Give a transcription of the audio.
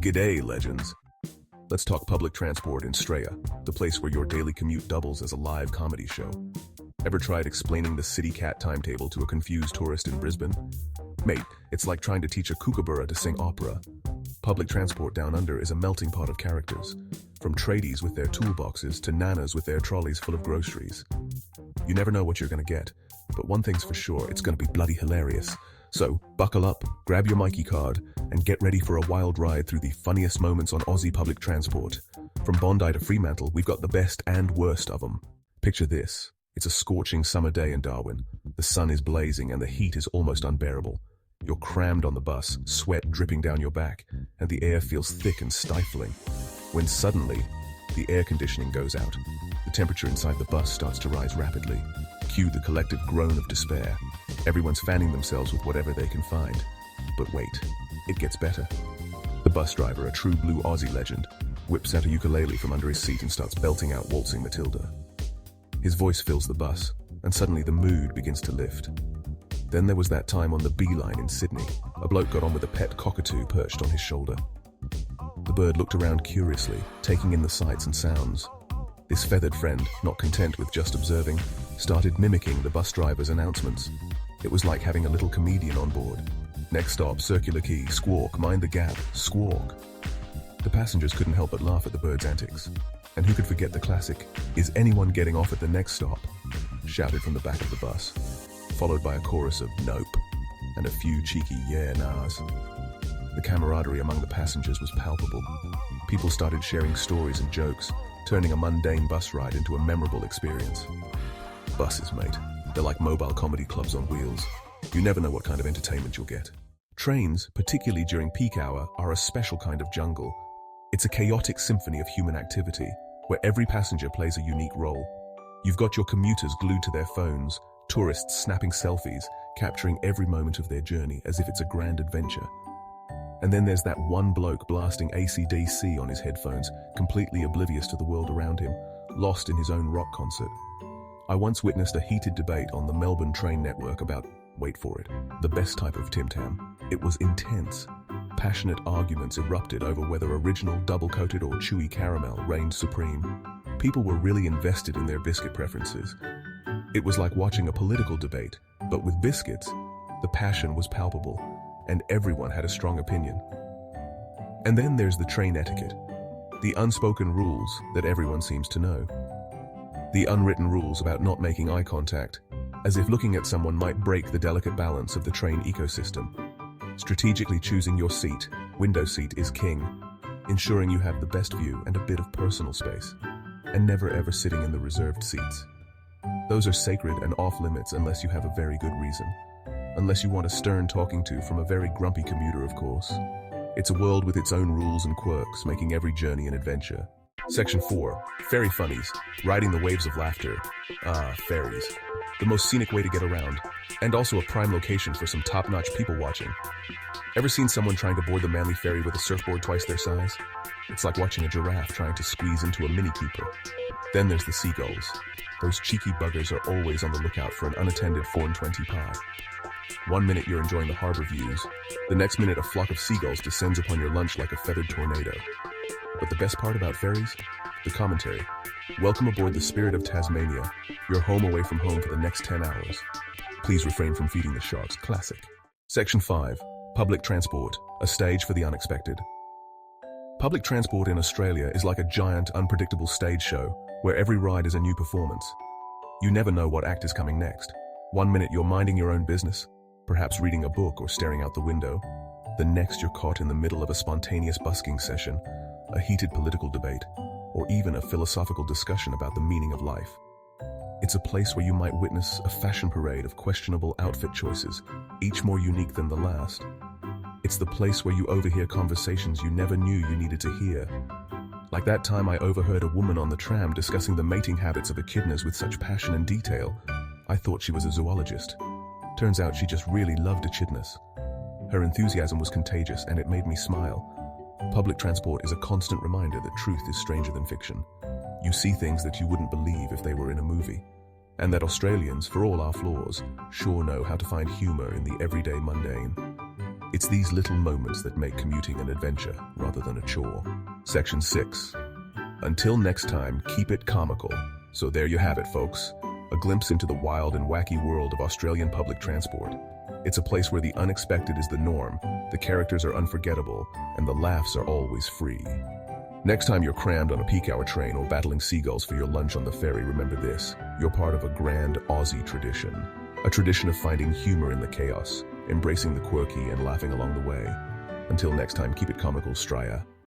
G'day, legends. Let's talk public transport in Straya, the place where your daily commute doubles as a live comedy show. Ever tried explaining the City Cat timetable to a confused tourist in Brisbane? Mate, it's like trying to teach a kookaburra to sing opera. Public transport down under is a melting pot of characters, from tradies with their toolboxes to nanas with their trolleys full of groceries. You never know what you're gonna get, but one thing's for sure, it's gonna be bloody hilarious. So, buckle up, grab your Mikey card, and get ready for a wild ride through the funniest moments on Aussie public transport. From Bondi to Fremantle, we've got the best and worst of them. Picture this. It's a scorching summer day in Darwin. The sun is blazing and the heat is almost unbearable. You're crammed on the bus, sweat dripping down your back, and the air feels thick and stifling. When suddenly, the air conditioning goes out. The temperature inside the bus starts to rise rapidly. Cue the collective groan of despair. Everyone's fanning themselves with whatever they can find. But wait, it gets better. The bus driver, a true blue Aussie legend, whips out a ukulele from under his seat and starts belting out Waltzing Matilda. His voice fills the bus, and suddenly the mood begins to lift. Then there was that time on the B line in Sydney. A bloke got on with a pet cockatoo perched on his shoulder. The bird looked around curiously, taking in the sights and sounds. This feathered friend, not content with just observing, started mimicking the bus driver's announcements. It was like having a little comedian on board. Next stop, Circular Quay, squawk, mind the gap, squawk. The passengers couldn't help but laugh at the bird's antics. And who could forget the classic, "Is anyone getting off at the next stop?" shouted from the back of the bus, followed by a chorus of "Nope" and a few cheeky "Yeah, nahs." The camaraderie among the passengers was palpable. People started sharing stories and jokes, turning a mundane bus ride into a memorable experience. Buses, mate. They're like mobile comedy clubs on wheels. You never know what kind of entertainment you'll get. Trains, particularly during peak hour, are a special kind of jungle. It's a chaotic symphony of human activity, where every passenger plays a unique role. You've got your commuters glued to their phones, tourists snapping selfies, capturing every moment of their journey as if it's a grand adventure. And then there's that one bloke blasting AC/DC on his headphones, completely oblivious to the world around him, lost in his own rock concert. I once witnessed a heated debate on the Melbourne train network about, wait for it, the best type of Tim Tam. It was intense. Passionate arguments erupted over whether original, double-coated or chewy caramel reigned supreme. People were really invested in their biscuit preferences. It was like watching a political debate, but with biscuits, the passion was palpable, and everyone had a strong opinion. And then there's the train etiquette, the unspoken rules that everyone seems to know. The unwritten rules about not making eye contact, as if looking at someone might break the delicate balance of the train ecosystem. Strategically choosing your seat, window seat, is king, ensuring you have the best view and a bit of personal space, and never ever sitting in the reserved seats. Those are sacred and off limits unless you have a very good reason. Unless you want a stern talking to from a very grumpy commuter, of course. It's a world with its own rules and quirks, making every journey an adventure. Section 4. Ferry funnies. Riding the waves of laughter. Ferries. The most scenic way to get around, and also a prime location for some top-notch people watching. Ever seen someone trying to board the Manly ferry with a surfboard twice their size? It's like watching a giraffe trying to squeeze into a Mini Cooper. Then there's the seagulls. Those cheeky buggers are always on the lookout for an unattended 420 pie. One minute you're enjoying the harbor views, the next minute a flock of seagulls descends upon your lunch like a feathered tornado. But the best part about ferries? The commentary. Welcome aboard the Spirit of Tasmania, your home away from home for the next 10 hours. Please refrain from feeding the sharks. Classic. Section 5. Public transport, a stage for the unexpected. Public transport in Australia is like a giant, unpredictable stage show where every ride is a new performance. You never know what act is coming next. One minute you're minding your own business, perhaps reading a book or staring out the window. The next you're caught in the middle of a spontaneous busking session, a heated political debate, or even a philosophical discussion about the meaning of life. It's a place where you might witness a fashion parade of questionable outfit choices, each more unique than the last. It's the place where you overhear conversations you never knew you needed to hear. Like that time I overheard a woman on the tram discussing the mating habits of echidnas with such passion and detail, I thought she was a zoologist. Turns out she just really loved echidnas. Her enthusiasm was contagious and it made me smile. Public transport is a constant reminder that truth is stranger than fiction. You see things that you wouldn't believe if they were in a movie. And that Australians, for all our flaws, sure know how to find humor in the everyday mundane. It's these little moments that make commuting an adventure rather than a chore. Section 6. Until next time, keep it comical. So there you have it, folks. A glimpse into the wild and wacky world of Australian public transport. It's a place where the unexpected is the norm, the characters are unforgettable, and the laughs are always free. Next time you're crammed on a peak hour train or battling seagulls for your lunch on the ferry, remember this: you're part of a grand Aussie tradition. A tradition of finding humor in the chaos, embracing the quirky and laughing along the way. Until next time, keep it comical, Straya.